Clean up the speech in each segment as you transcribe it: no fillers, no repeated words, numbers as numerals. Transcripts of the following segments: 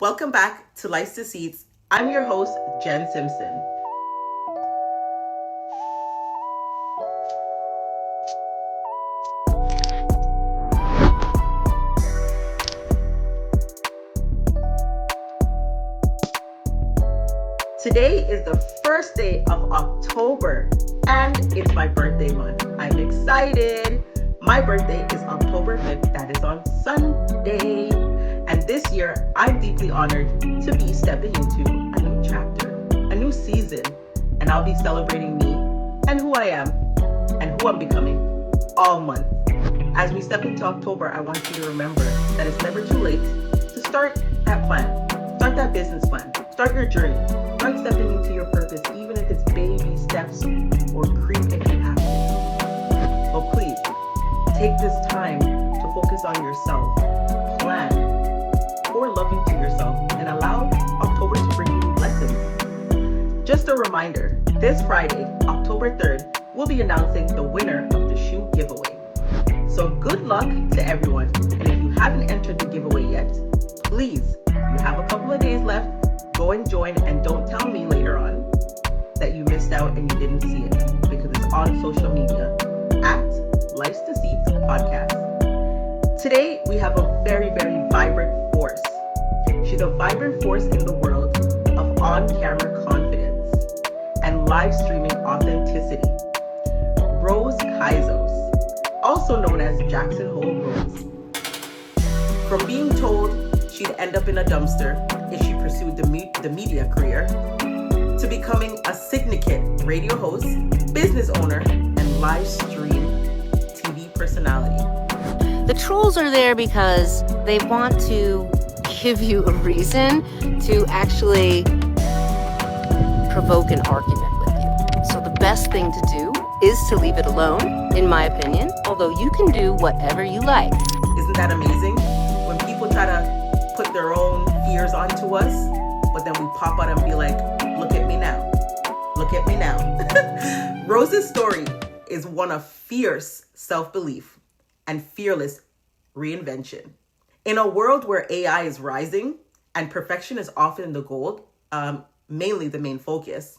Welcome back to Life's Deceits. I'm your host, Jen Simpson. Today is the first day of October and it's my birthday month. I'm excited. My birthday is October 5th, that is on Sunday. And this year, I'm deeply honored to be stepping into a new chapter, a new season, and I'll be celebrating me and who I am and who I'm becoming all month. As we step into October, I want you to remember that it's never too late to start that plan, start that business plan, start your journey, start stepping into your purpose, even if it's baby steps or creep if you have to. But please, take this time to focus on yourself, plan, pour love into yourself, and allow October to bring you blessings. Just a reminder, this Friday, October 3rd, we'll be announcing the winner of the shoe giveaway. So good luck to everyone. And if you haven't entered the giveaway yet, please, you have a couple of days left. Go and join, and don't tell me later on that you missed out and you didn't see it, because it's on social media at Life's Deceits Podcast. Today, we have a very, very vibrant force. She's a vibrant force in the world of on-camera confidence and live streaming authenticity. Rose Caiazzo, also known as Jackson Hole Rose. From being told she'd end up in a dumpster if she pursued the media career, to becoming a syndicate radio host, business owner, and live stream TV personality. The trolls are there because they want to give you a reason to actually provoke an argument with you. So the best thing to do is to leave it alone, in my opinion, although you can do whatever you like. Isn't that amazing? When people try to put their own fears onto us, but then we pop out and be like, look at me now. Look at me now. Rose's story is one of fierce self-belief and fearless reinvention. In a world where AI is rising and perfection is often the goal, mainly the main focus,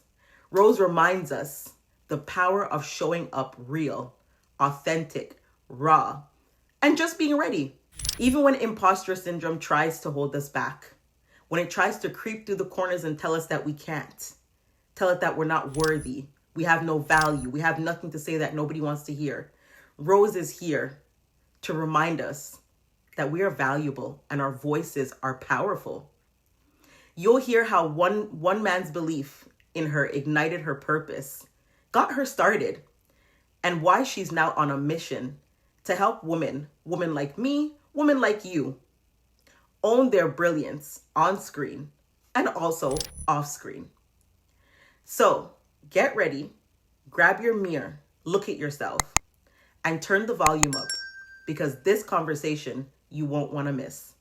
Rose reminds us the power of showing up real, authentic, raw, and just being ready. Even when imposter syndrome tries to hold us back, when it tries to creep through the corners and tell us that we can't, tell it that we're not worthy, we have no value, we have nothing to say that nobody wants to hear, Rose is here to remind us that we are valuable and our voices are powerful. You'll hear how one man's belief in her ignited her purpose, got her started, and why she's now on a mission to help women like me, women like you, own their brilliance on screen and also off screen. So get ready, grab your mirror, look at yourself, and turn the volume up, because this conversation you won't want to miss.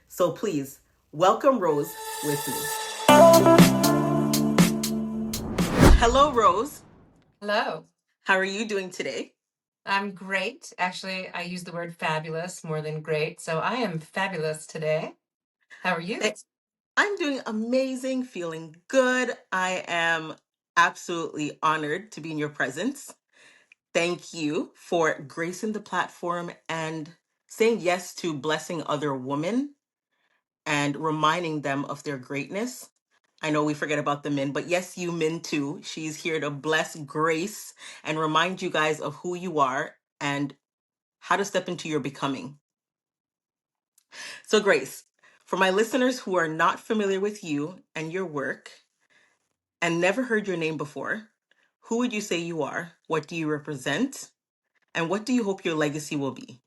So please welcome Rose with me. Hello, Rose. Hello. How are you doing today? I'm great. Actually, I use the word fabulous more than great. So I am fabulous today. How are you? I'm doing amazing, feeling good. I am absolutely honored to be in your presence. Thank you for gracing the platform and saying yes to blessing other women and reminding them of their greatness. I know we forget about the men, but yes, you men too. She's here to bless, grace, and remind you guys of who you are and how to step into your becoming. So, Grace, for my listeners who are not familiar with you and your work and never heard your name before, who would you say you are? What do you represent? And what do you hope your legacy will be?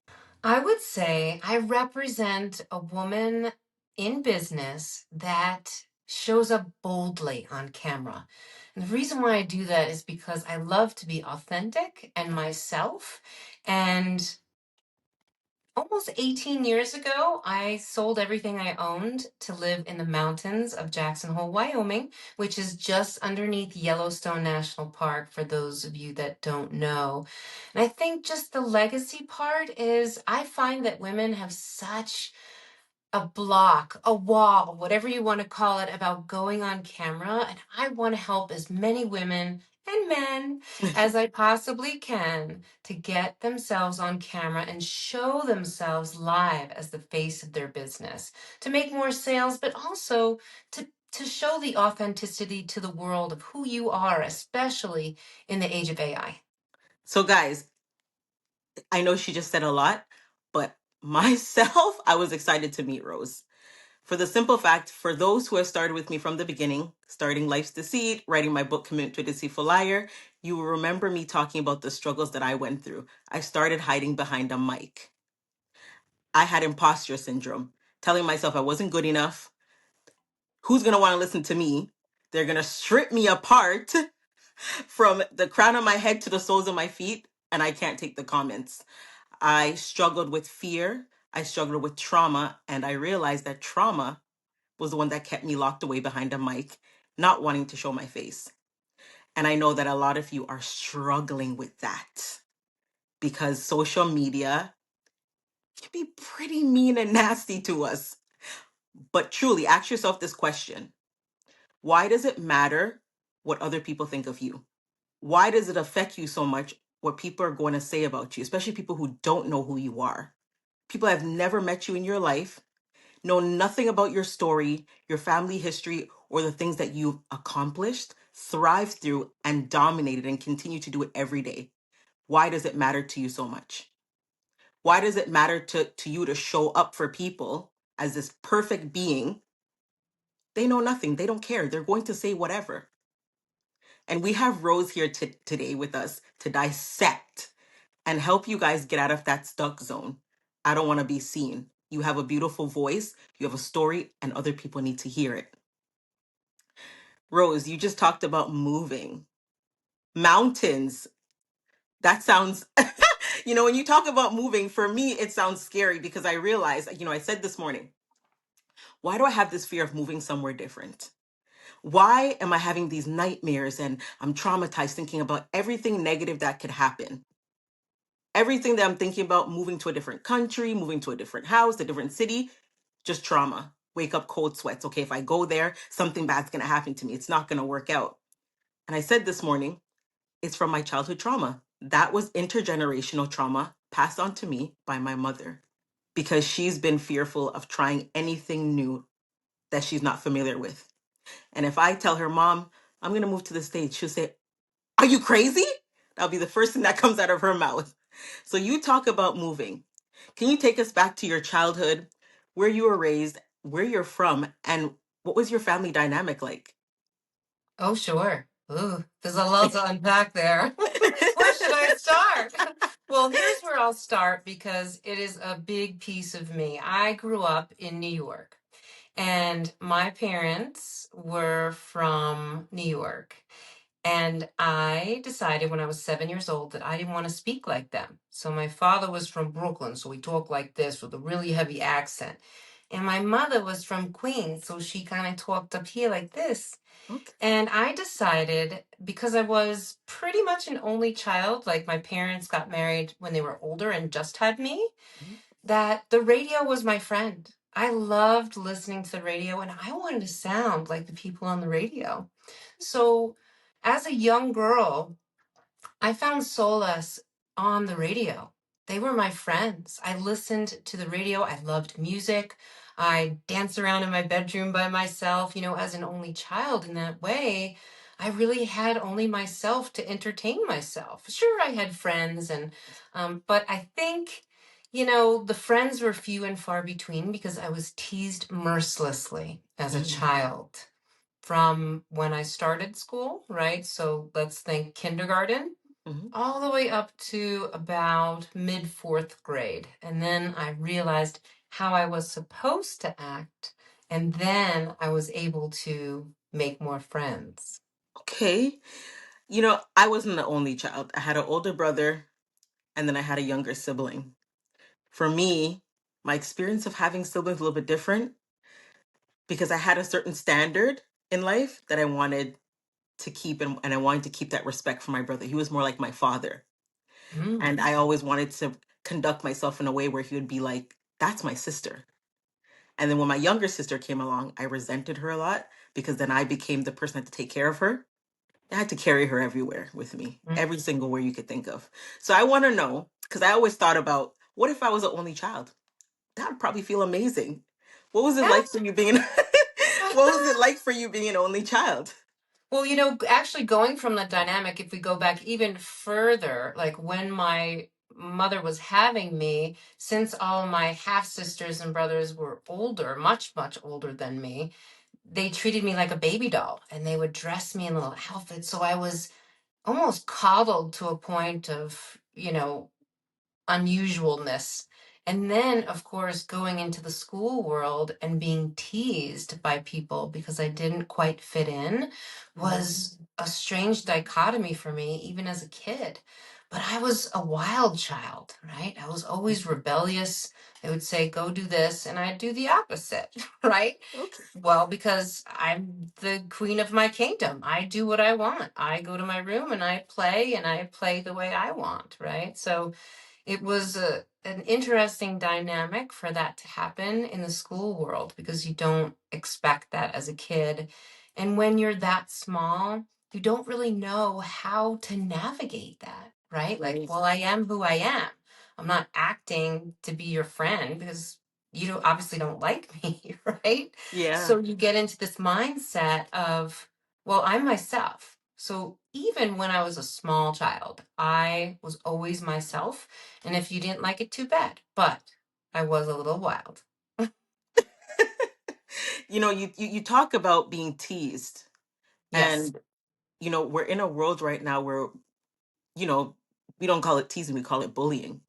I would say I represent a woman in business that shows up boldly on camera. And the reason why I do that is because I love to be authentic and myself. And almost 18 years ago, I sold everything I owned to live in the mountains of Jackson Hole, Wyoming, which is just underneath Yellowstone National Park, for those of you that don't know. And I think just the legacy part is I find that women have such a block, a wall, whatever you want to call it, about going on camera. And I want to help as many women and men as I possibly can to get themselves on camera and show themselves live as the face of their business, to make more sales, but also to show the authenticity to the world of who you are, especially in the age of AI. So, guys, I know she just said a lot, but myself, I was excited to meet Rose. For the simple fact, for those who have started with me from the beginning, starting Life's Deceit, writing my book, Commit to a Deceitful Liar, you will remember me talking about the struggles that I went through. I started hiding behind a mic. I had imposter syndrome, telling myself I wasn't good enough. Who's going to want to listen to me? They're going to strip me apart from the crown of my head to the soles of my feet, and I can't take the comments. I struggled with fear. I struggled with trauma, and I realized that trauma was the one that kept me locked away behind a mic, not wanting to show my face. And I know that a lot of you are struggling with that because social media can be pretty mean and nasty to us. But truly, ask yourself this question: why does it matter what other people think of you? Why does it affect you so much what people are going to say about you, especially people who don't know who you are? People have never met you in your life, know nothing about your story, your family history, or the things that you've accomplished, thrived through, and dominated and continue to do it every day. Why does it matter to you so much? Why does it matter to you to show up for people as this perfect being? They know nothing. They don't care. They're going to say whatever. And we have Rose here today with us to dissect and help you guys get out of that stuck zone. I don't want to be seen. You have a beautiful voice, you have a story, and other people need to hear it. Rose, you just talked about moving. Mountains. That sounds, when you talk about moving, for me, it sounds scary because I realize, I said this morning, why do I have this fear of moving somewhere different? Why am I having these nightmares and I'm traumatized thinking about everything negative that could happen? Everything that I'm thinking about moving to a different country, moving to a different house, a different city, just trauma. Wake up cold sweats. Okay, if I go there, something bad's going to happen to me. It's not going to work out. And I said this morning, it's from my childhood trauma. That was intergenerational trauma passed on to me by my mother because she's been fearful of trying anything new that she's not familiar with. And if I tell her, Mom, I'm going to move to the States, she'll say, are you crazy? That'll be the first thing that comes out of her mouth. So you talk about moving. Can you take us back to your childhood, where you were raised, where you're from, and what was your family dynamic like? Oh, sure. Ooh, there's a lot to unpack there. Where should I start? Well, here's where I'll start because it is a big piece of me. I grew up in New York, and my parents were from New York. And I decided when I was 7 years old that I didn't want to speak like them. So my father was from Brooklyn, so he talked like this with a really heavy accent. And my mother was from Queens, so she kind of talked up here like this. Okay. And I decided, because I was pretty much an only child, like my parents got married when they were older and just had me, that the radio was my friend. I loved listening to the radio and I wanted to sound like the people on the radio. So as a young girl, I found solace on the radio. They were my friends. I listened to the radio. I loved music. I danced around in my bedroom by myself, as an only child. In that way, I really had only myself to entertain myself. Sure, I had friends, but I think, the friends were few and far between because I was teased mercilessly as a child from when I started school, right? So let's think kindergarten Mm-hmm. all the way up to about mid fourth grade. And then I realized how I was supposed to act. And then I was able to make more friends. Okay. I wasn't the only child. I had an older brother and then I had a younger sibling. For me, my experience of having siblings was a little bit different because I had a certain standard in life that I wanted to keep, and I wanted to keep that respect for my brother. He was more like my father. And I always wanted to conduct myself in a way where he would be like, that's my sister. And then when my younger sister came along, I resented her a lot because then I became the person that had to take care of her. I had to carry her everywhere with me, every single where you could think of. So I want to know, because I always thought about, what if I was an only child? That would probably feel amazing. What was it like for you being what was it like for you being an only child? Well, you know, actually going from the dynamic, if we go back even further, like when my mother was having me, since all my half sisters and brothers were older, much, much older than me, they treated me like a baby doll and they would dress me in little outfits. So I was almost coddled to a point of, you know, unusualness. And then, of course, going into the school world and being teased by people because I didn't quite fit in Mhm. was a strange dichotomy for me, even as a kid. But I was a wild child, right? I was always rebellious. They would say, go do this, and I'd do the opposite, right? Okay. Well, because I'm the queen of my kingdom. I do what I want. I go to my room and I play the way I want, right? So it was an interesting dynamic for that to happen in the school world because you don't expect that as a kid. And when you're that small, you don't really know how to navigate that, right? Like, Right. well, I am who I am. I'm not acting to be your friend because you don't obviously don't like me, right? Yeah. So you get into this mindset of, well, I'm myself. So even when I was a small child, I was always myself. And if you didn't like it, too bad. But I was a little wild. You talk about being teased, Yes. and we're in a world right now where you know we don't call it teasing, we call it bullying,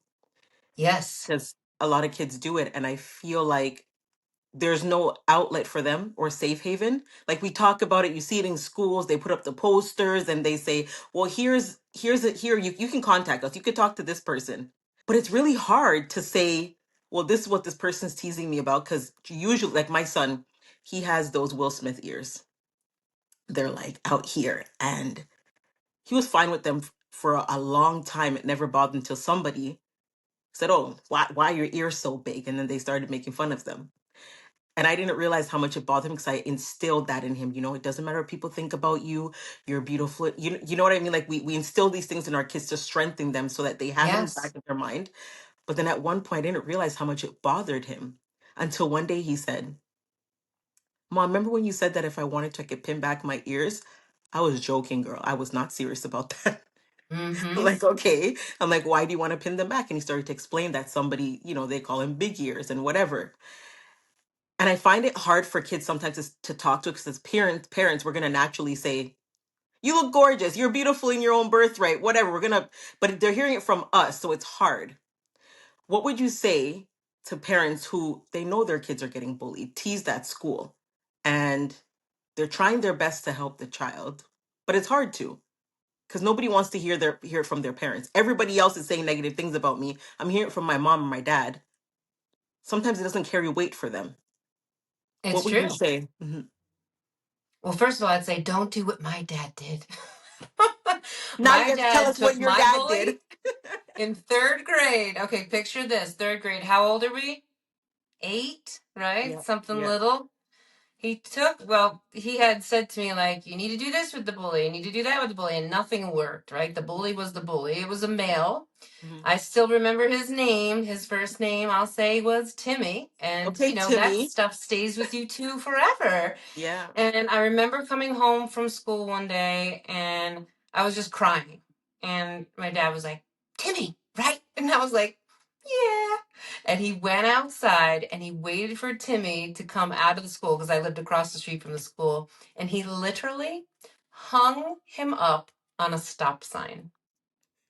Yes. because a lot of kids do it, and I feel like there's no outlet for them or safe haven. Like we talk about it, you see it in schools, they put up the posters and they say, well, here's it here, you can contact us, you could talk to this person. But it's really hard to say, well, this is what this person's teasing me about, because usually, like my son, he has those Will Smith ears. They're like out here, and he was fine with them for a long time. It never bothered until somebody said, oh, why are your ears so big? And then they started making fun of them. And I didn't realize how much it bothered him because I instilled that in him. It doesn't matter what people think about you. You're beautiful. You know what I mean? Like we instill these things in our kids to strengthen them so that they have it in the Yes. back of their mind. But then at one point, I didn't realize how much it bothered him until one day he said, Mom, remember when you said that if I wanted to, I could pin back my ears? I was joking, girl. I was not serious about that. I'm Mm-hmm. like, okay. I'm like, why do you want to pin them back? And he started to explain that somebody, they call him big ears and whatever. And I find it hard for kids sometimes to talk to, because as parents, we're gonna naturally say, "You look gorgeous. You're beautiful in your own birthright. Whatever." But they're hearing it from us, so it's hard. What would you say to parents who they know their kids are getting bullied, teased at school, and they're trying their best to help the child, but it's hard to, because nobody wants to hear it from their parents. Everybody else is saying negative things about me. I'm hearing it from my mom and my dad. Sometimes it doesn't carry weight for them. What It's would you true. say? Mhm. Well, first of all, I'd say don't do what my dad did. Now you My have to tell dad us what took your my dad did. bully in third grade. Okay, picture this. Third grade. How old are we? 8, right? Yeah, Something yeah. little. He had said to me, like, you need to do this with the bully, you need to do that with the bully, and nothing worked, right? The bully was the bully. It was a male. Mhm. I still remember his name. His first name, I'll say, was Timmy. And, Okay, that Timmy. stuff stays with you too forever. Yeah. And I remember coming home from school one day and I was just crying. And my dad was like, Timmy, right? And I was like, yeah. And he went outside and he waited for Timmy to come out of the school because I lived across the street from the school. And he literally hung him up on a stop sign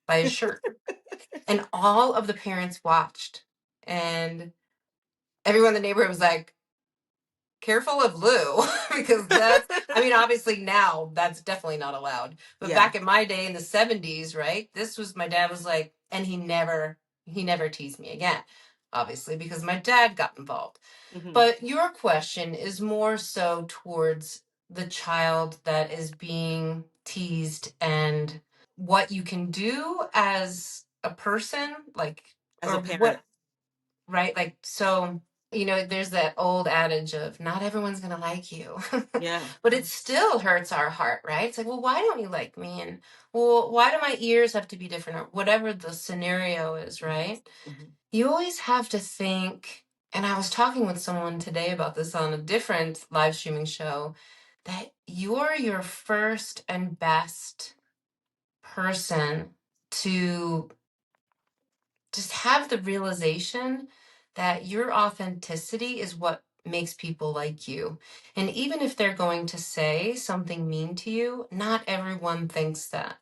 by his shirt. And all of the parents watched. And everyone in the neighborhood was like, careful of Lou because I mean, obviously now that's definitely not allowed. But Yeah. back in my day in the 70s, right? This was my dad was like, and he never teased me again, obviously, because my dad got involved. Hmm. But your question is more so towards the child that is being teased and what you can do as a person, like, As a or parent. what, right? Like, so. There's that old adage of not everyone's going to like you, Yeah. but it still hurts our heart, right? It's like, well, why don't you like me? And, well, why do my ears have to be different? Or whatever the scenario is, right? Mhm. You always have to think, and I was talking with someone today about this on a different live streaming show, that you're your first and best person to just have the realization that your authenticity is what makes people like you. And even if they're going to say something mean to you, not everyone thinks that.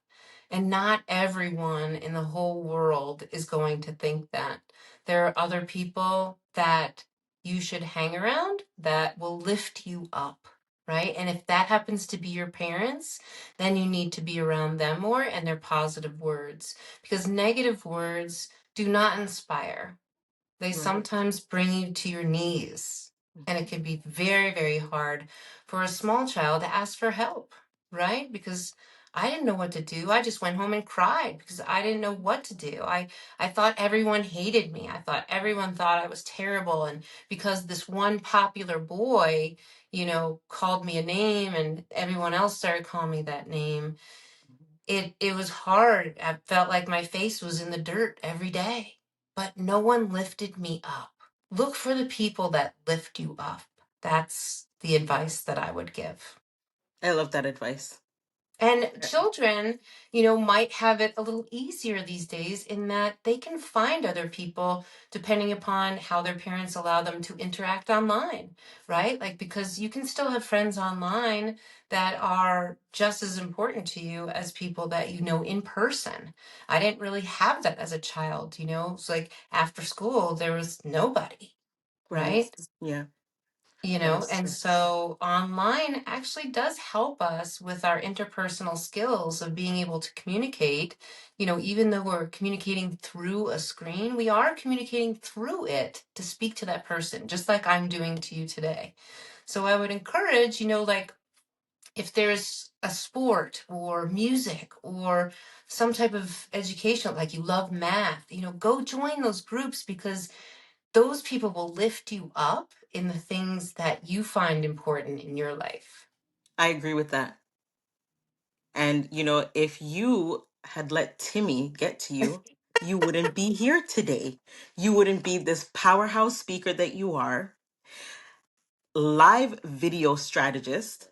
And not everyone in the whole world is going to think that. There are other people that you should hang around that will lift you up, right? And if that happens to be your parents, then you need to be around them more and their positive words, because negative words do not inspire. They Right. sometimes bring you to your knees. And it Mhm. can be very, very hard for a small child to ask for help, right? Because I didn't know what to do. I just went home and cried because I didn't know what to do. I thought everyone hated me. I thought everyone thought I was terrible. And because this one popular boy, called me a name and everyone else started calling me that name, it was hard. I felt like my face was in the dirt every day, but no one lifted me up. Look for the people that lift you up. That's the advice that I would give. I love that advice. And children, might have it a little easier these days in that they can find other people depending upon how their parents allow them to interact online, right? Like, because you can still have friends online that are just as important to you as people that you know in person. I didn't really have that as a child, It's like after school, there was nobody, Right. right? Yeah, that is And true. so online actually does help us with our interpersonal skills of being able to communicate. Even though we're communicating through a screen, we are communicating through it to speak to that person, just like I'm doing to you today. So I would encourage, like if there's a sport or music or some type of education, like you love math, go join those groups, because those people will lift you up in the things that you find important in your life. I agree with that. And, if you had let Timmy get to you, you wouldn't be here today. You wouldn't be this powerhouse speaker that you are, live video strategist,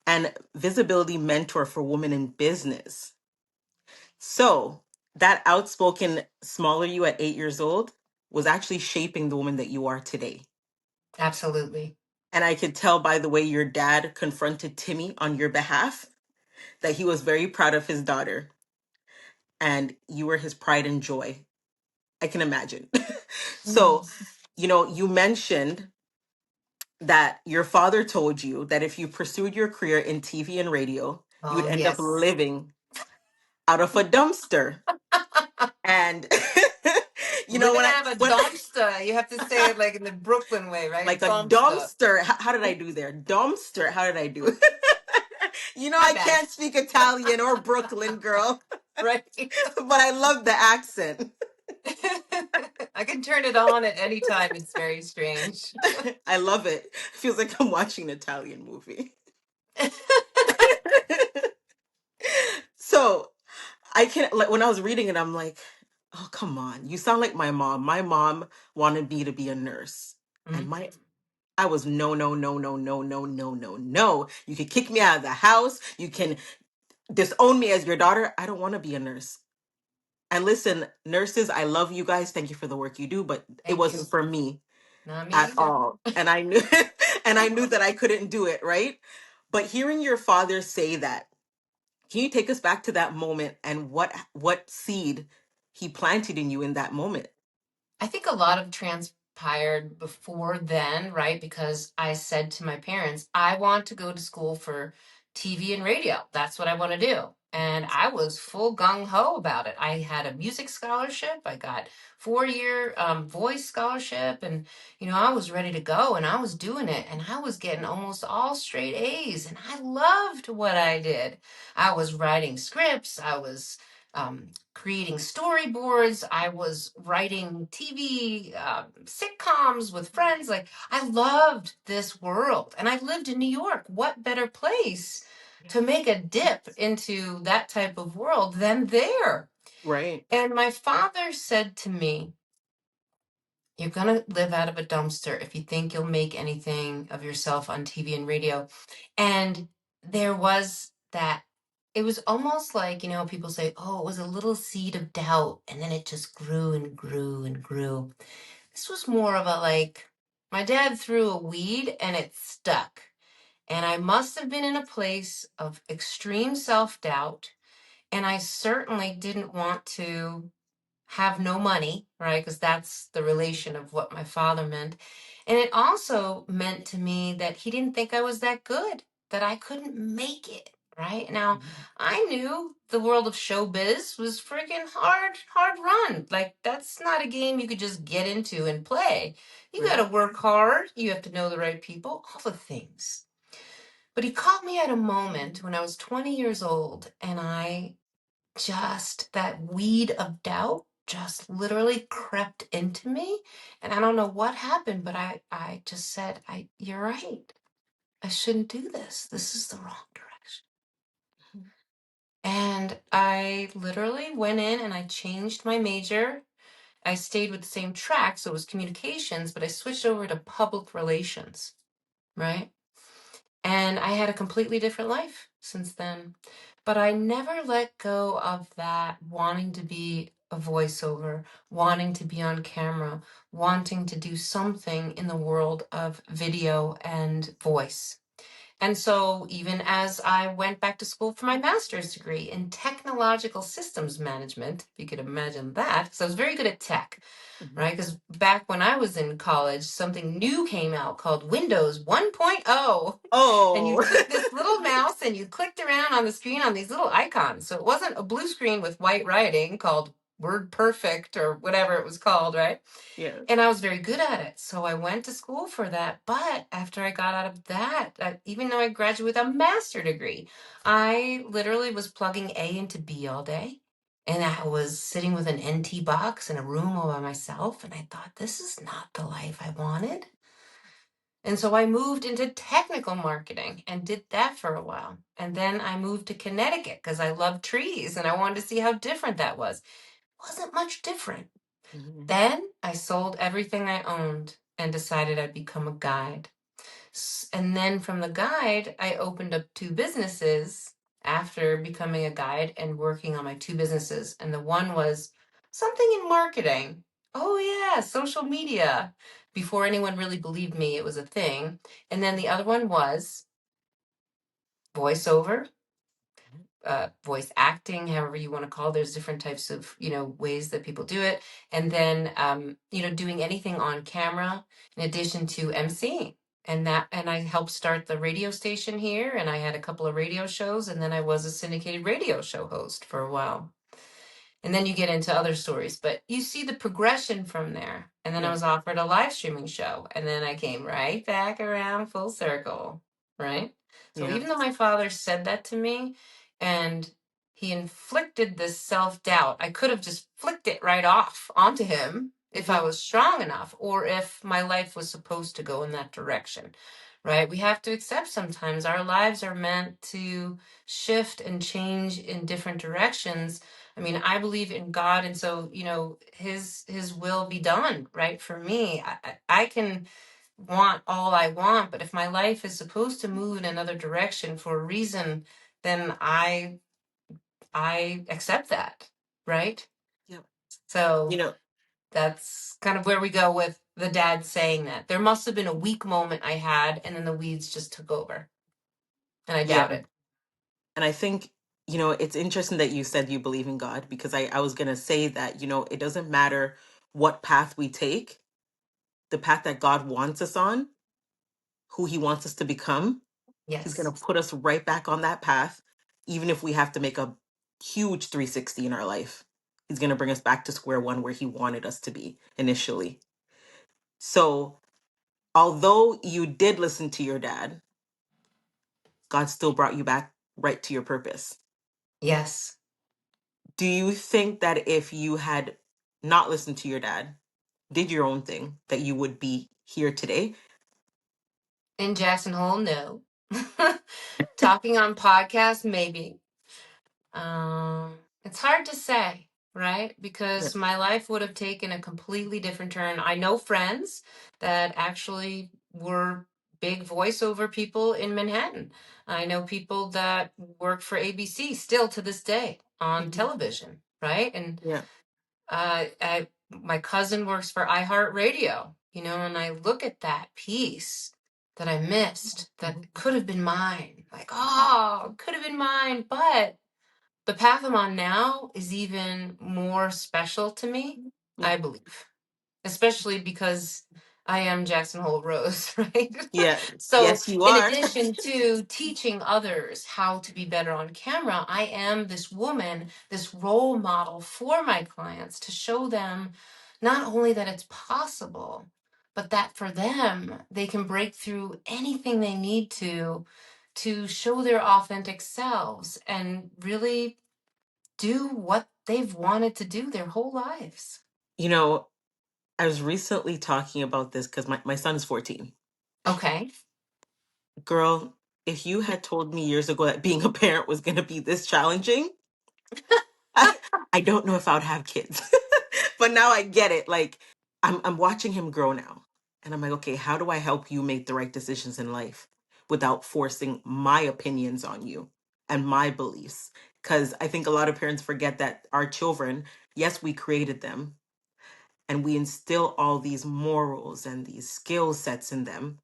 and visibility mentor for women in business. So, that outspoken, smaller you at 8 years old was actually shaping the woman that you are today. Absolutely. And I could tell by the way your dad confronted Timmy on your behalf that he was very proud of his daughter and you were his pride and joy. I can imagine. So, Mm. you mentioned that your father told you that if you pursued your career in TV and radio, you would Oh, end up yes. living out of a dumpster. And Living when I out of a when dumpster. You have to say it like in the Brooklyn way, right? like a Dumpster. dumpster. How did I do there? Dumpster. How did I do? My I bad. can't speak Italian or Brooklyn, girl, Right. but I love the accent. I can turn it on at any time. It's very strange. I love it. Feels like I'm watching an Italian movie. So I can like when I was reading it, I'm like, oh come on, you sound like my mom. My mom wanted me to be a nurse, and Mhm. I was no no no no no no no no no. You can kick me out of the house. You can disown me as your daughter. I don't want to be a nurse. And listen, nurses, I love you guys. Thank you for the work you do, but it Thank you. wasn't for me Not me at either. all. And I knew and I knew that I couldn't do it, right? But hearing your father say that, can you take us back to that moment and what seed he planted in you in that moment? I think a lot of transpired before then, right? Because I said to my parents, I want to go to school for TV and radio. That's what I want to do. And I was full gung ho about it. I had a music scholarship. I got 4-year voice scholarship. And, I was ready to go and I was doing it. And I was getting almost all straight A's. And I loved what I did. I was writing scripts. I was creating storyboards. I was writing TV sitcoms with friends. Like, I loved this world. And I lived in New York. What better place to make a dip into that type of world than there? Right. And my father said to me, you're going to live out of a dumpster if you think you'll make anything of yourself on TV and radio. And there was that, it was almost like, people say, oh, it was a little seed of doubt. And then it just grew and grew and grew. This was more of a like, my dad threw a weed and it stuck. And I must have been in a place of extreme self doubt. And I certainly didn't want to have no money, right? Because that's the relation of what my father meant. And it also meant to me that he didn't think I was that good, that I couldn't make it, right? Now, I knew the world of showbiz was freaking hard run. Like, that's not a game you could just get into and play. You got to work hard. You have to know the right people, all the things. But he caught me at a moment when I was 20 years old, and that weed of doubt just literally crept into me. And I don't know what happened, but I just said, you're right. I shouldn't do this. This is the wrong direction. And I literally went in and I changed my major. I stayed with the same track, so it was communications, but I switched over to public relations, right? And I had a completely different life since then. But I never let go of that wanting to be a voiceover, wanting to be on camera, wanting to do something in the world of video and voice. And so, even as I went back to school for my master's degree in technological systems management, if you could imagine that, because I was very good at tech, right? Because back when I was in college, something new came out called Windows 1.0. And you Oh. took this little mouse and you clicked around on the screen on these little icons. So it wasn't a blue screen with white writing called Word Perfect or whatever it was called, right? Yeah. And I was very good at it. So I went to school for that. But after I got out of that, even though I graduated with a master degree, I literally was plugging A into B all day. And I was sitting with an NT box in a room all by myself. And I thought, this is not the life I wanted. And so I moved into technical marketing and did that for a while. And then I moved to Connecticut because I love trees and I wanted to see how different that was. It wasn't much different. Then I sold everything I owned and decided I'd become a guide. And then from the guide, I opened up two businesses after becoming a guide and working on my two businesses. And the one was something in marketing. Oh, yeah, social media. Before anyone really believed me, it was a thing. And then the other one was voiceover, voice acting, however you want to call it. There's different types of, ways that people do it. And then, doing anything on camera in addition to emceeing. And I helped start the radio station here, and I had a couple of radio shows, and then I was a syndicated radio show host for a while. And then you get into other stories, but you see the progression from there. And then I was offered a live streaming show, and then I came right back around full circle, right? So even though my father said that to me and he inflicted this self-doubt, I could have just flicked it right off onto him if I was strong enough, or if my life was supposed to go in that direction, right? We have to accept sometimes our lives are meant to shift and change in different directions. I mean, I believe in God, and so His will be done, right? For me, I can want all I want, but if my life is supposed to move in another direction for a reason, then I accept that, right? Yep. So that's kind of where we go with the dad saying that. There must have been a weak moment I had, and then the weeds just took over, and I doubt it. And I think, it's interesting that you said you believe in God, because I was going to say that, it doesn't matter what path we take, the path that God wants us on, who he wants us to become, he's going Yes. to put us right back on that path, even if we have to make a huge 360 in our life. He's going to bring us back to square one where he wanted us to be initially. So, although you did listen to your dad, God still brought you back right to your purpose. Yes. Do you think that if you had not listened to your dad, did your own thing, that you would be here today? In Jackson Hole, no. Talking on podcasts, maybe. It's hard to say, right? Yeah. Because my life would have taken a completely different turn. I know friends that actually were big voiceover people in Manhattan. I know people that work for ABC still to this day on Mhm. television, right? And Yeah. my cousin works for iHeartRadio, and I look at that piece that I missed that could have been mine. Like, oh, could have been mine, but the path I'm on now is even more special to me, Yeah. I believe, especially because I am Jackson Hole Rose, right? Yeah. So, Yes, you in are. addition to teaching others how to be better on camera, I am this woman, this role model for my clients to show them not only that it's possible, but that for them, they can break through anything they need to show their authentic selves and really do what they've wanted to do their whole lives. You know, I was recently talking about this because my son is 14. Okay. Girl, if you had told me years ago that being a parent was going to be this challenging, I, I don't know if I would have kids. But now I get it. Like, I'm watching him grow now. And I'm like, okay, how do I help you make the right decisions in life without forcing my opinions on you and my beliefs? Because I think a lot of parents forget that our children, yes, we created them and we instill all these morals and these skill sets in them,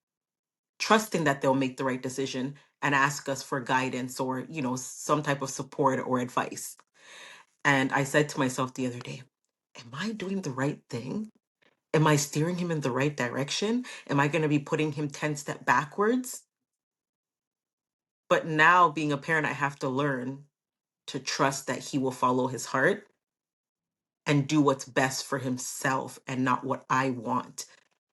trusting that they'll make the right decision and ask us for guidance or, some type of support or advice. And I said to myself the other day, am I doing the right thing? Am I steering him in the right direction? Am I going to be putting him 10 step backwards? But now being a parent, I have to learn to trust that he will follow his heart and do what's best for himself and not what I want.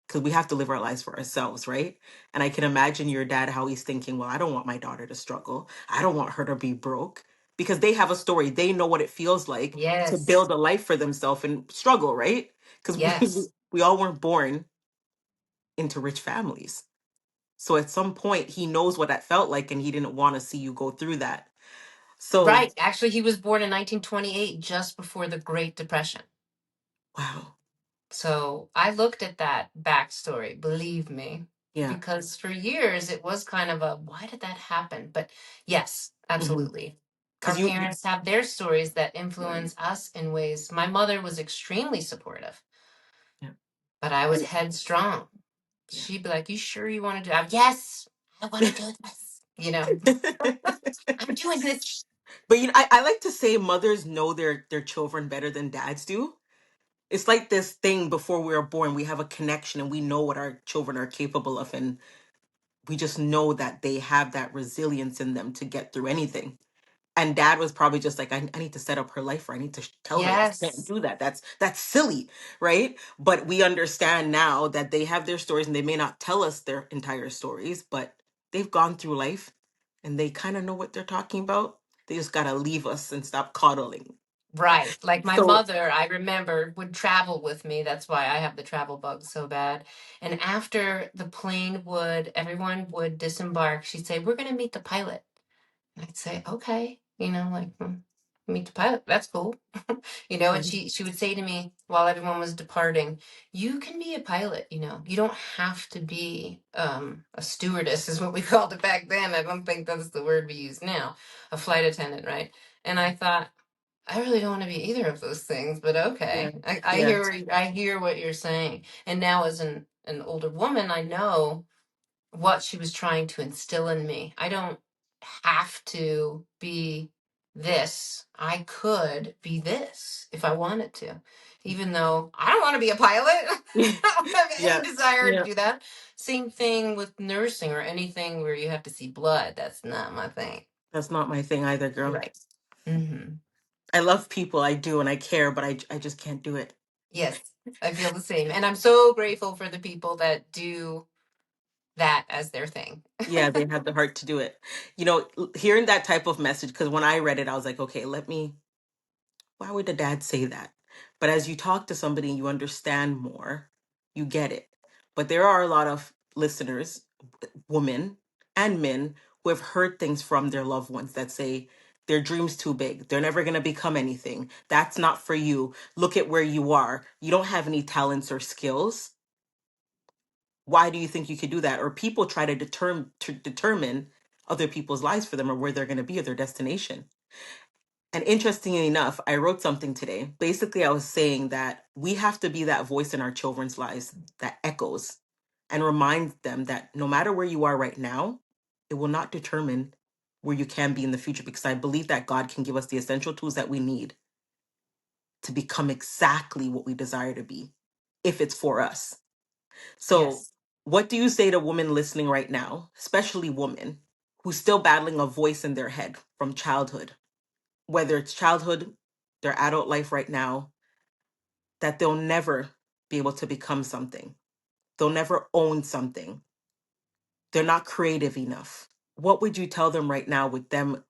Because we have to live our lives for ourselves, right? And I can imagine your dad, how he's thinking, well, I don't want my daughter to struggle. I don't want her to be broke. Because they have a story. They know what it feels like to Yes. build a life for themselves and struggle, right? Because Yes. we all weren't born into rich families. So at some point, he knows what that felt like, and he didn't want to see you go through that. So, Right. Actually, he was born in 1928, just before the Great Depression. wow. So I looked at that backstory, believe me, Yeah. because for years it was kind of a, why did that happen? But yes, absolutely. Because Our you, parents have their stories that influence us in ways. My mother was extremely supportive, yeah. but I was And headstrong. yeah. She'd be like, "You sure you want to do it?" Yes, I want to do this. I'm doing this. But I like to say mothers know their children better than dads do. It's like this thing before we were born, we have a connection and we know what our children are capable of, and we just know that they have that resilience in them to get through anything. And dad was probably just like, I need to set up her life, or I need to tell her that she can't Yes, do that. That's silly, right? But we understand now that they have their stories and they may not tell us their entire stories, but they've gone through life and they kind of know what they're talking about. They just gotta leave us and stop coddling. right. Like my So mother, I remember, would travel with me. That's why I have the travel bug so bad. And after the plane everyone would disembark, she'd say, "We're going to meet the pilot." And I'd say, "Okay," like, meet the pilot. That's cool. And mhm, she would say to me while everyone was departing, "You can be a pilot, you don't have to be a stewardess," is what we called it back then. I don't think that's the word we use now. A flight attendant, right? And I thought, I really don't want to be either of those things, but yeah, okay. I yeah, hear what you're saying. And now as an older woman, I know what she was trying to instill in me. I don't have to be this. I could be this if I wanted to, even though I don't want to be a pilot. I don't have any yeah, desire to yeah. do that. Same thing with nursing or anything where you have to see blood. That's not my thing. That's not my thing either, girl. Right. Hmm. I love people, I do, and I care, but I just can't do it. Yes, I feel the same. And I'm so grateful for the people that do that as their thing. Yeah, they have the heart to do it. Hearing that type of message, because when I read it, I was like, okay, let me why would a dad say that? But as you talk to somebody and you understand more, you get it. But there are a lot of listeners, women and men, who have heard things from their loved ones that say, their dream's too big. They're never going to become anything. That's not for you. Look at where you are. You don't have any talents or skills. Why do you think you could do that? Or people try to determine other people's lives for them, or where they're going to be, or their destination. And interestingly enough, I wrote something today. Basically, I was saying that we have to be that voice in our children's lives that echoes and reminds them that no matter where you are right now, it will not determine where you can be in the future, because I believe that God can give us the essential tools that we need to become exactly what we desire to be, if it's for us. So, Yes. what do you say to women listening right now, especially women who's still battling a voice in their head from childhood, whether it's childhood, their adult life right now, that they'll never be able to become something? They'll never own something. They're not creative enough. What would you tell them right now, with them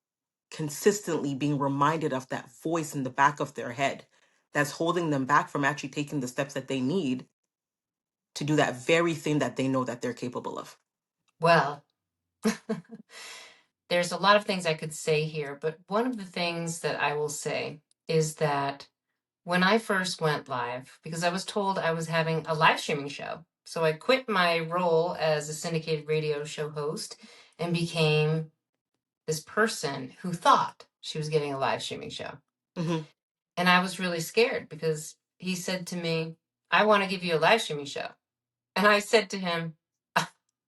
consistently being reminded of that voice in the back of their head that's holding them back from actually taking the steps that they need to do that very thing that they know that they're capable of? Well, there's a lot of things I could say here, but one of the things that I will say is that when I first went live, because I was told I was having a live streaming show, so I quit my role as a syndicated radio show host and became this person who thought she was getting a live streaming show. Mm-hmm. And I was really scared because he said to me, I want to give you a live streaming show. And I said to him,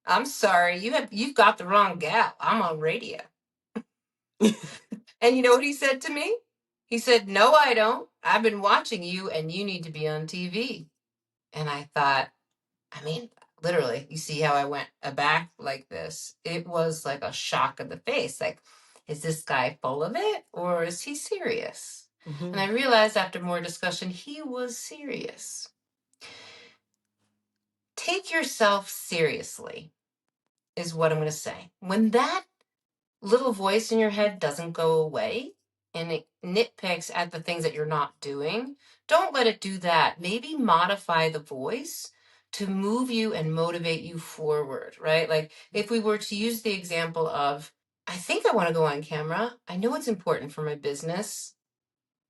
I'm sorry, you've got the wrong gal. I'm on radio. And you know what he said to me? He said, no, I don't. I've been watching you and you need to be on TV. And I thought, I mean, literally, you see how I went aback like this? It was like a shock of the face. Like, is this guy full of it or is he serious? And Mm-hmm. I realized after more discussion, he was serious. Take yourself seriously, is what I'm going to say. When that little voice in your head doesn't go away and it nitpicks at the things that you're not doing, don't let it do that. Maybe modify the voice to move you and motivate you forward, right? Like if we were to use the example of, I think I want to go on camera. I know it's important for my business.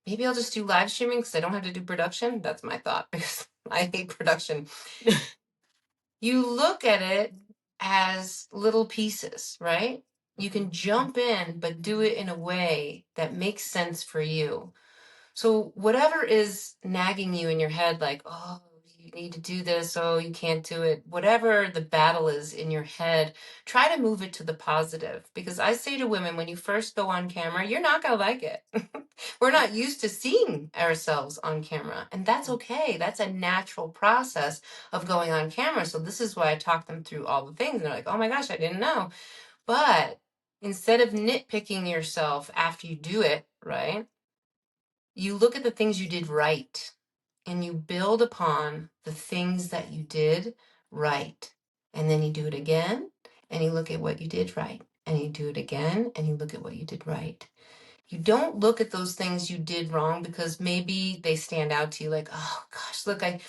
Maybe I'll just do live streaming because I don't have to do production. That's my thought because I hate production. You look at it as little pieces, right? You can jump in, but do it in a way that makes sense for you. So, whatever is nagging you in your head, like, oh, you need to do this, oh, you can't do it, whatever the battle is in your head, try to move it to the positive. Because I say to women, when you first go on camera, you're not going to like it. We're not used to seeing ourselves on camera, and that's okay. That's a natural process of going on camera. So, this is why I talk them through all the things. And they're like, oh my gosh, I didn't know. But instead of nitpicking yourself after you do it, right? You look at the things you did right and you build upon the things that you did right. And then you do it again and you look at what you did right. And you do it again and you look at what you did right. You don't look at those things you did wrong because maybe they stand out to you like, oh gosh, look, I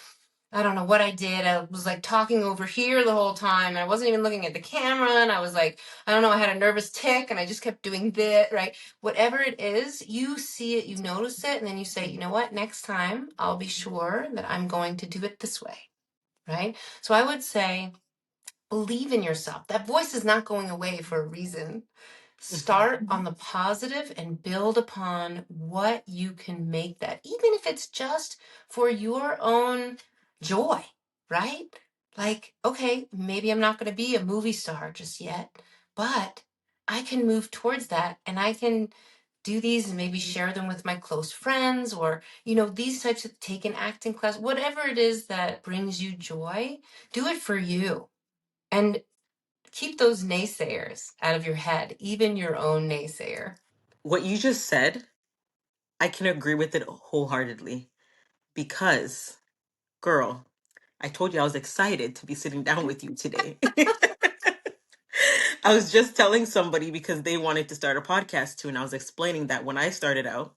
don't know what I did. I was like talking over here the whole time. And I wasn't even looking at the camera. And I was like, I don't know, I had a nervous tick and I just kept doing this, right? Whatever it is, you see it, you notice it. And then you say, you know what? Next time I'll be sure that I'm going to do it this way, right? So I would say, believe in yourself. That voice is not going away for a reason. Start on the positive and build upon what you can make that, even if it's just for your own joy, right? Like, okay, maybe I'm not going to be a movie star just yet, but I can move towards that and I can do these and maybe share them with my close friends or, these types of take an acting class, whatever it is that brings you joy, do it for you. And keep those naysayers out of your head, even your own naysayer. What you just said, I can agree with it wholeheartedly, because, girl, I told you I was excited to be sitting down with you today. I was just telling somebody because they wanted to start a podcast too, and I was explaining that when I started out,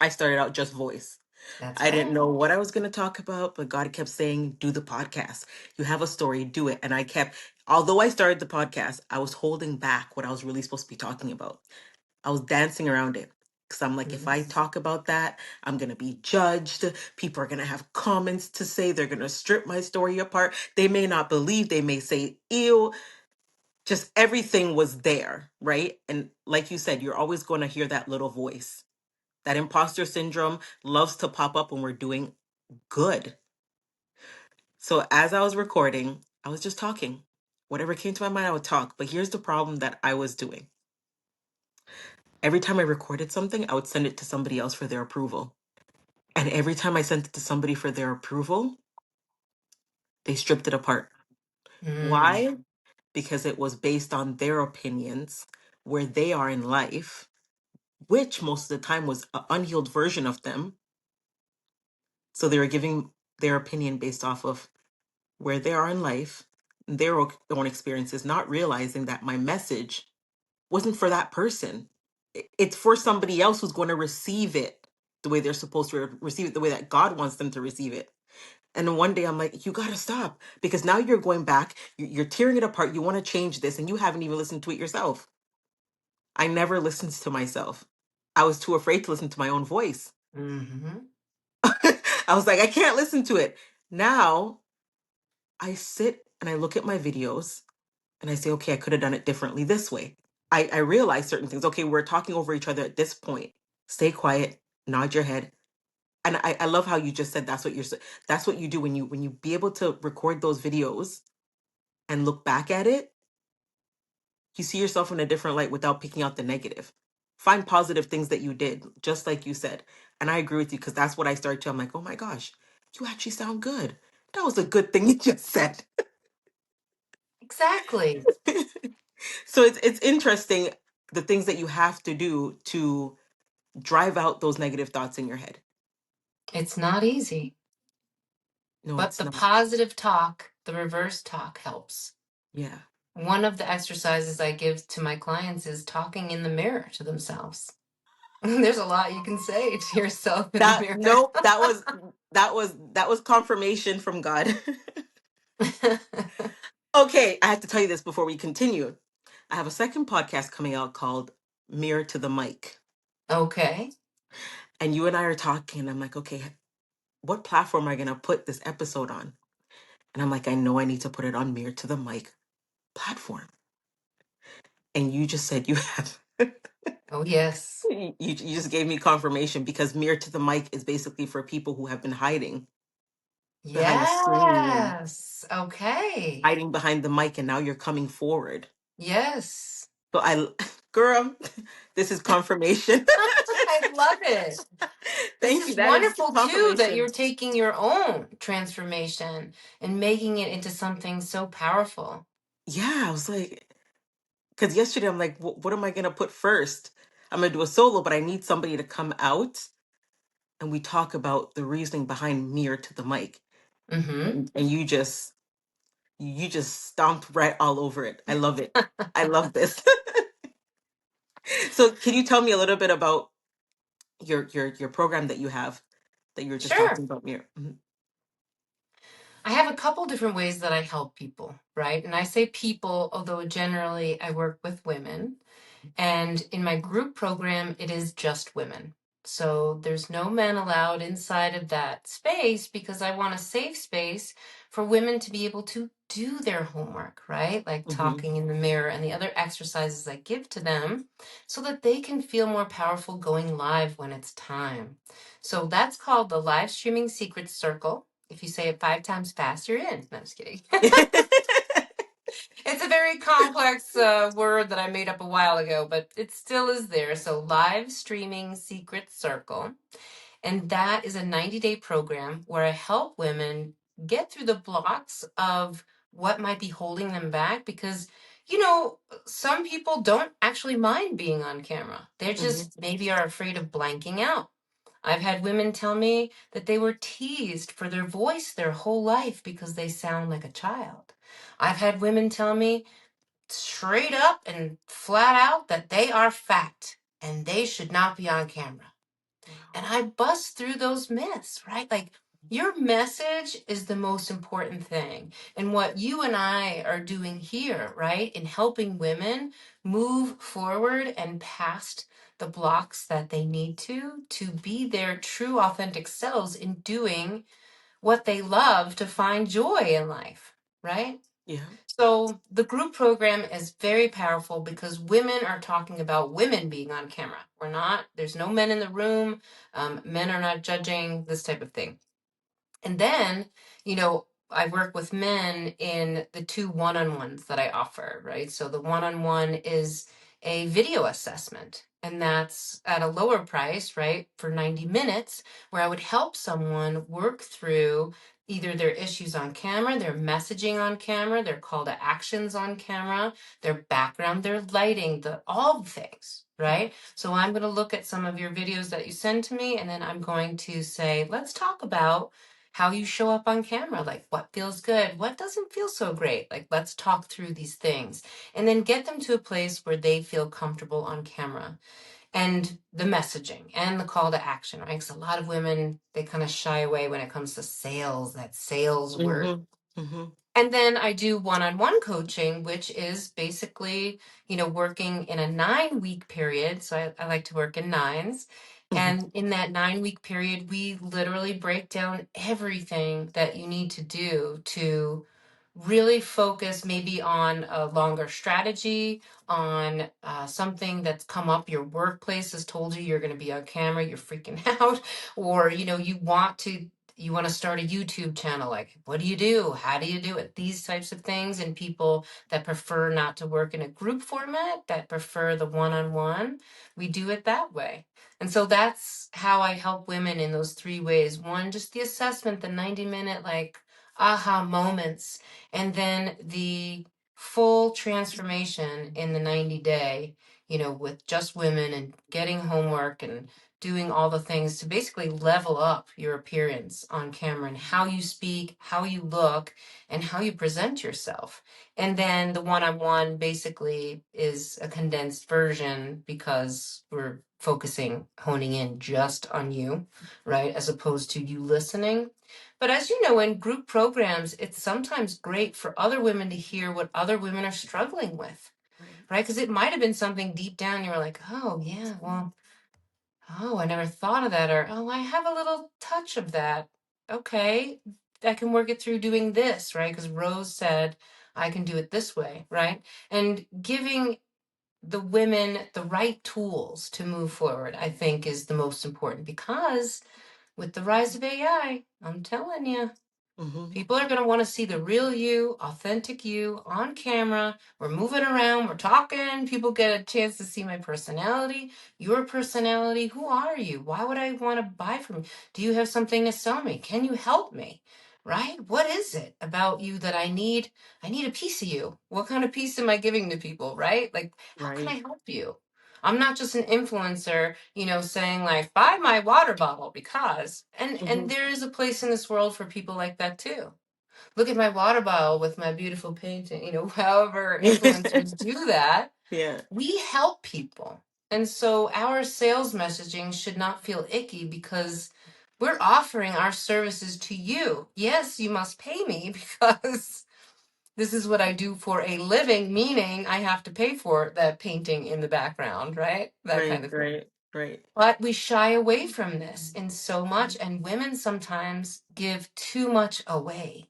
I started out just voice. That's I didn't right. know what I was going to talk about, but God kept saying, do the podcast. You have a story, do it. And I kept, although I started the podcast, I was holding back what I was really supposed to be talking about. I was dancing around it. Because I'm like, if I Mhm. talk about that, I'm going to be judged. People are going to have comments to say. They're going to strip my story apart. They may not believe. They may say, ew. Just everything was there, right? And like you said, you're always going to hear that little voice. That imposter syndrome loves to pop up when we're doing good. So as I was recording, I was just talking. Whatever came to my mind, I would talk. But here's the problem that I was doing. Every time I recorded something, I would send it to somebody else for their approval. And every time I sent it to somebody for their approval, they stripped it apart. Mm. Why? Because it was based on their opinions, where they are in life, which most of the time was an unhealed version of them. So they were giving their opinion based off of where they are in life, their own experiences, not realizing that my message wasn't for that person. It's for somebody else who's going to receive it the way they're supposed to receive it, the way that God wants them to receive it. And then one day I'm like, you got to stop, because now you're going back, you're tearing it apart. You want to change this and you haven't even listened to it yourself. I never listened to myself. I was too afraid to listen to my own voice. Mm-hmm. I was like, I can't listen to it. Now I sit and I look at my videos and I say, okay, I could have done it differently this way. I realize certain things. Okay, we're talking over each other at this point. Stay quiet, nod your head. And I love how you just said that's what you do when you be able to record those videos and look back at it, you see yourself in a different light without picking out the negative. Find positive things that you did, just like you said. And I agree with you, because that's what I started to. I'm like, oh my gosh, you actually sound good. That was a good thing you just said. Exactly. So it's interesting, the things that you have to do to drive out those negative thoughts in your head. It's not easy, No, but it's the not. positive talk, the reverse talk helps. Yeah. One of the exercises I give to my clients is talking in the mirror to themselves. There's a lot you can say to yourself in the That mirror. nope, that was confirmation from God. Okay, I have to tell you this before we continue. I have a second podcast coming out called Mirror to the Mic. Okay. And you and I are talking, and I'm like, okay, what platform am I going to put this episode on? And I'm like, I know I need to put it on Mirror to the Mic platform. And you just said you have. Oh, yes. You just gave me confirmation, because Mirror to the Mic is basically for people who have been hiding behind the screen and Yes. Okay. hiding behind the mic, and now you're coming forward. Yes. So girl, this is confirmation. I love it. This Thank you. is That is wonderful too that confirmation. you're taking your own transformation and making it into something so powerful. Yeah, I was like, because yesterday I'm like, what am I going to put first? I'm going to do a solo, but I need somebody to come out and we talk about the reasoning behind Mirror to the Mic. Mm-hmm. And you just stomped right all over it. I love it. I love this. So can you tell me a little bit about your program that you have, that you were just Sure. talking about, Mirror? Mhm. I have a couple different ways that I help people, right? And I say people, although generally I work with women. And in my group program, it is just women. So there's no men allowed inside of that space, because I want a safe space for women to be able to do their homework, right? Like Mhm. talking in the mirror and the other exercises I give to them, so that they can feel more powerful going live when it's time. So that's called the live streaming secret circle. If you say it 5 times fast, you're in. No, I'm just kidding. It's a very complex word that I made up a while ago, but it still is there. So, live streaming secret circle. And that is a 90-day program where I help women get through the blocks of what might be holding them back, because, some people don't actually mind being on camera. They Mhm. just maybe are afraid of blanking out. I've had women tell me that they were teased for their voice their whole life because they sound like a child. I've had women tell me straight up and flat out that they are fat and they should not be on camera. And Wow. I bust through those myths, right? Like, your message is the most important thing. And what you and I are doing here, right, in helping women move forward and past the blocks that they need to be their true, authentic selves in doing what they love to find joy in life, right? Yeah. So the group program is very powerful because women are talking about women being on camera. We're not, there's no men in the room. Men are not judging, this type of thing. And then, I work with men in the two one-on-ones that I offer, right? So the one-on-one is a video assessment, and that's at a lower price, right? For 90 minutes, where I would help someone work through either their issues on camera, their messaging on camera, their call to actions on camera, their background, their lighting, all the things, right? So I'm going to look at some of your videos that you send to me, and then I'm going to say, let's talk about how you show up on camera, like what feels good, what doesn't feel so great. Like, let's talk through these things and then get them to a place where they feel comfortable on camera. And the messaging and the call to action, right? Because a lot of women, they kind of shy away when it comes to sales, that sales word. Mm-hmm. Mm-hmm. And then I do one-on-one coaching, which is basically, working in a 9-week period. So I like to work in nines. Mm-hmm. And in that 9-week period, we literally break down everything that you need to do to really focus maybe on a longer strategy, on something that's come up. Your workplace has told you you're going to be on camera, you're freaking out, or, you want to start a YouTube channel. Like, what do you do? How do you do it? These types of things. And people that prefer not to work in a group format, that prefer the one-on-one, we do it that way. And so that's how I help women in those 3 ways. One, just the assessment, the 90-minute, like, aha moments, and then the full transformation in the 90-day, with just women and getting homework and doing all the things to basically level up your appearance on camera and how you speak, how you look, and how you present yourself. And then the one-on-one basically is a condensed version because we're honing in just on you, right? As opposed to you listening. But as you know, in group programs, it's sometimes great for other women to hear what other women are struggling with, Right. right? Because it might have been something deep down you were like, oh, yeah, well, oh, I never thought of that. Or, oh, I have a little touch of that. Okay, I can work it through doing this, right? Because Rose said, I can do it this way, right? And giving the women the right tools to move forward, I think, is the most important because with the rise of AI, I'm telling you, Mm-hmm. people are going to want to see the real you, authentic you on camera. We're moving around, we're talking. People get a chance to see my personality, your personality. Who are you? Why would I want to buy from you? Do you have something to sell me? Can you help me? Right? What is it about you that I need? I need a piece of you. What kind of piece am I giving to people? Right? Like, how can I Right. help you? I'm not just an influencer, saying like, buy my water bottle because, and Mm-hmm. there is a place in this world for people like that too. Look at my water bottle with my beautiful painting, however influencers do that. Yeah. We help people. And so our sales messaging should not feel icky because we're offering our services to you. Yes, you must pay me because this is what I do for a living, meaning I have to pay for that painting in the background, right? That kind Right. of thing. Right. Right. But we shy away from this in so much, and women sometimes give too much away,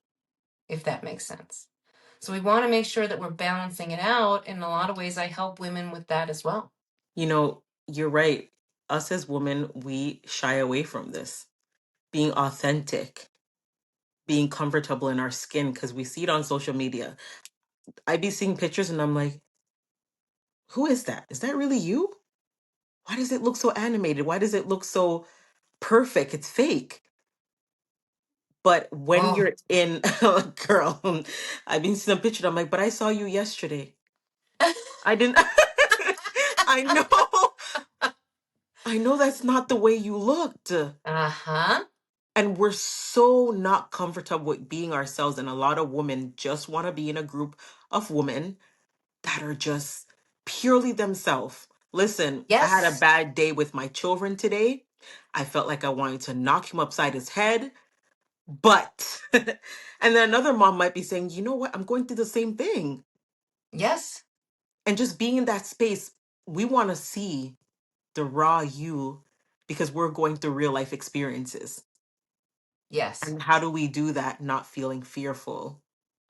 if that makes sense. So we want to make sure that we're balancing it out. In a lot of ways, I help women with that as well. You're right. Us as women, we shy away from this. Being authentic, being comfortable in our skin, because we see it on social media. I be seeing pictures and I'm like, who is that? Is that really you? Why does it look so animated? Why does it look so perfect? It's fake. But when Oh, you're in, girl, I've been seeing a picture. I'm like, but I saw you yesterday. I didn't. I know. I know that's not the way you looked. uh-huh. And we're so not comfortable with being ourselves. And a lot of women just want to be in a group of women that are just purely themselves. Listen, I had a Yes. bad day with my children today. I felt like I wanted to knock him upside his head. But, and then another mom might be saying, you know what? I'm going through the same thing. Yes. And just being in that space, we want to see the raw you because we're going through real life experiences. Yes. And how do we do that not feeling fearful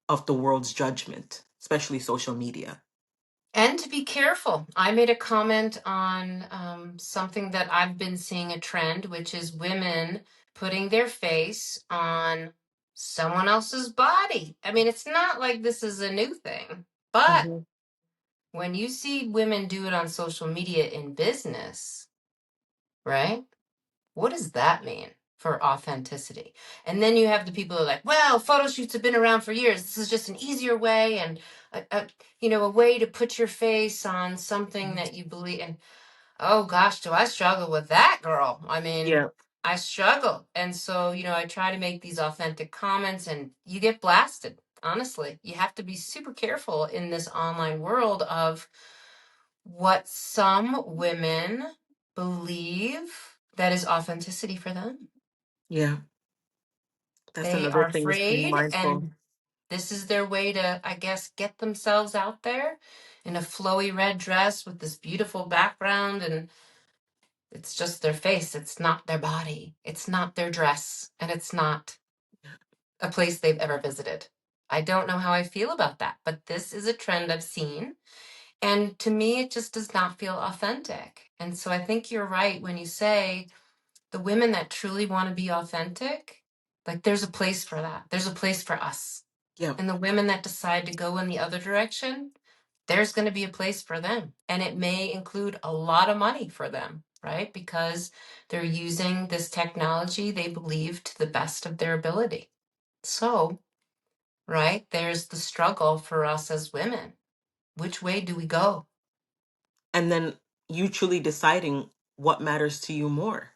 of the world's judgment, especially social media? And to be careful. I made a comment on something that I've been seeing a trend, which is women putting their face on someone else's body. I mean, it's not like this is a new thing, but Hmm. when you see women do it on social media in business, right? What does that mean for authenticity? And then you have the people who are like, well, photo shoots have been around for years. This is just an easier way and a way to put your face on something that you believe in. Oh gosh, do I struggle with that, girl? I mean, Yeah. I struggle. And so, I try to make these authentic comments and you get blasted. Honestly, you have to be super careful in this online world of what some women believe that is authenticity for them. Yeah. That's They another are thing is being afraid, mindful. and this is their way to, I guess, get themselves out there in a flowy red dress with this beautiful background. And it's just their face. It's not their body. It's not their dress. And it's not a place they've ever visited. I don't know how I feel about that, but this is a trend I've seen. And to me, it just does not feel authentic. And so I think you're right when you say the women that truly want to be authentic, like there's a place for that. There's a place for us. Yeah. And the women that decide to go in the other direction, there's going to be a place for them. And it may include a lot of money for them, right? Because they're using this technology they believe to the best of their ability. So, right, there's the struggle for us as women. Which way do we go? And then you truly deciding what matters to you more.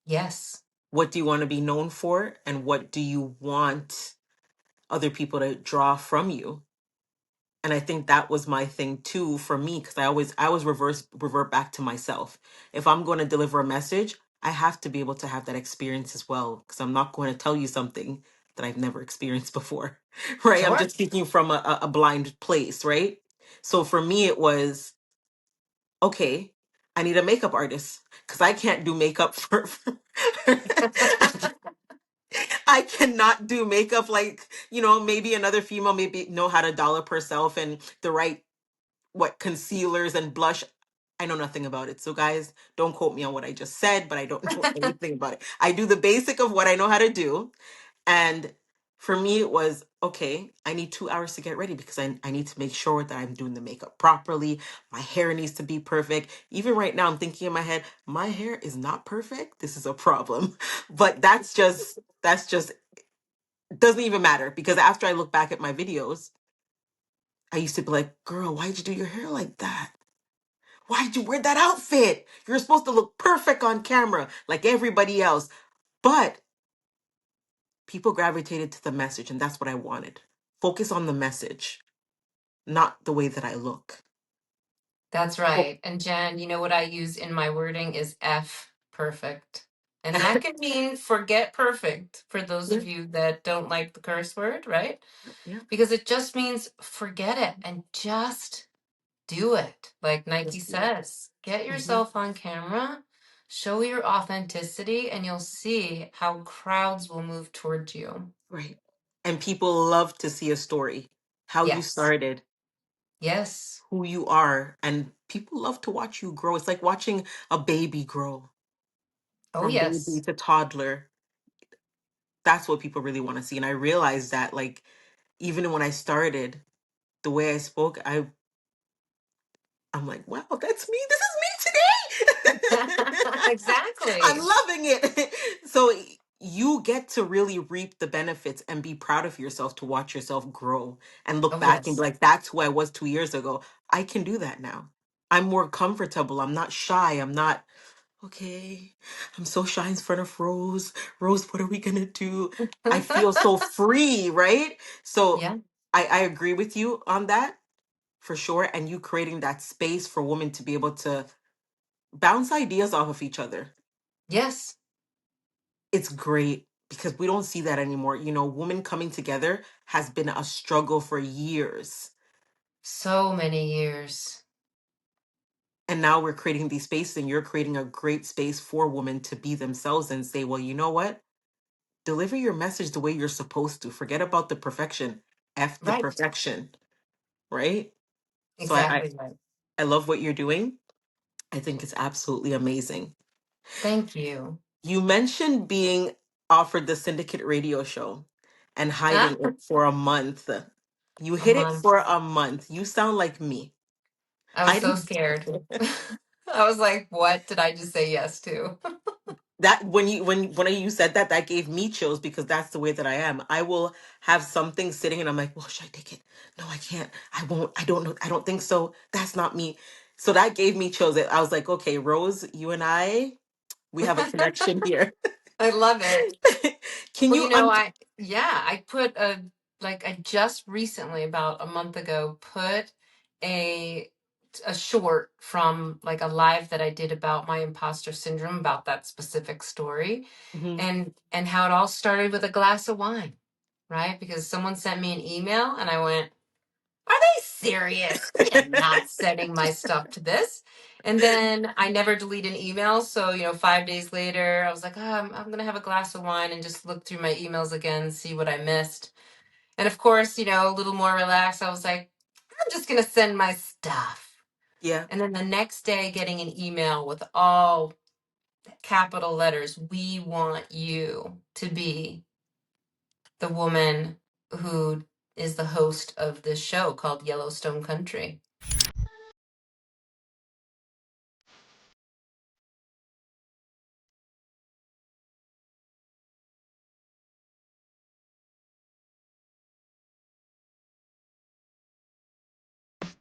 Yes. What do you want to be known for? And what do you want other people to draw from you? And I think that was my thing too for me, because I always revert back to myself. If I'm going to deliver a message, I have to be able to have that experience as well, because I'm not going to tell you something that I've never experienced before. Right? I'm Sure. just speaking from a blind place, right? So for me it was, okay, I need a makeup artist because I can't do makeup for I cannot do makeup like, maybe another female maybe know how to dollar herself and the right what concealers and blush. I know nothing about it. So guys, don't quote me on what I just said, but I don't know anything about it. I do the basic of what I know how to do. And for me, it was okay, I need 2 hours to get ready because I need to make sure that I'm doing the makeup properly. My hair needs to be perfect. Even right now, I'm thinking in my head, my hair is not perfect. This is a problem. But that's just doesn't even matter because after I look back at my videos, I used to be like, girl, why'd you do your hair like that? Why did you wear that outfit? You're supposed to look perfect on camera like everybody else. But people gravitated to the message, and that's what I wanted. Focus on the message, not the way that I look. That's Oh. right. And Jen, you know what I use in my wording is F perfect. And that could mean forget perfect for those Yeah, of you that don't like the curse word, right? yeah, Because it just means forget it and just do it. Like Nike just do it. says, get Mhm. yourself on camera, show your authenticity, and you'll see how crowds will move towards you. Right. And people love to see a story, how you Yes. started, Yes. who you are, and people love to watch you grow. It's like watching a baby grow Oh, from baby yes. to toddler. That's what people really want to see. And I realized that, like, even when I started, the way I spoke, I'm like, wow, that's me. This is me today. I'm Exactly. loving it. So you get to really reap the benefits and be proud of yourself to watch yourself grow and look Oh, back and be yes. like, that's who I was 2 years ago. I can do that now. I'm more comfortable. I'm not shy. I'm not, okay, I'm so shy in front of Rose. Rose, what are we going to do? I feel so free, right? So Yeah. I agree with you on that for sure. And you creating that space for women to be able to bounce ideas off of each other. Yes. It's great because we don't see that anymore. Women coming together has been a struggle for years. So many years. And now we're creating these spaces, and you're creating a great space for women to be themselves and say, well, you know what? Deliver your message the way you're supposed to. Forget about the perfection. F the Right. perfection. Right? So Exactly right. I love what you're doing. I think it's absolutely amazing. Thank you. You mentioned being offered the syndicate radio show and Ah, hiding it for a month. You a hid it month. for a month. You sound like me. I was so Hiding scared. I was like, what did I just say yes to? that when you said that, that gave me chills because that's the way that I am. I will have something sitting and I'm like, well, should I take it? No, I can't. I won't. I don't know. I don't think so. That's not me. So that gave me chills. I was like, okay, Rose, you and I, we have a connection here. I love it. Can Well, you I put I just recently, about a month ago, put a a short from like a live that I did about my imposter syndrome, about that specific story, Mhm. and how it all started with a glass of wine, right? Because someone sent me an email and I went, are they serious? I am not sending my stuff to this. And then I never delete an email. So, 5 days later, I was like, I'm going to have a glass of wine and just look through my emails again, see what I missed. And of course, a little more relaxed, I was like, I'm just going to send my stuff. Yeah. And then the next day, getting an email with all capital letters, we want you to be the woman who is the host of this show called Yellowstone Country.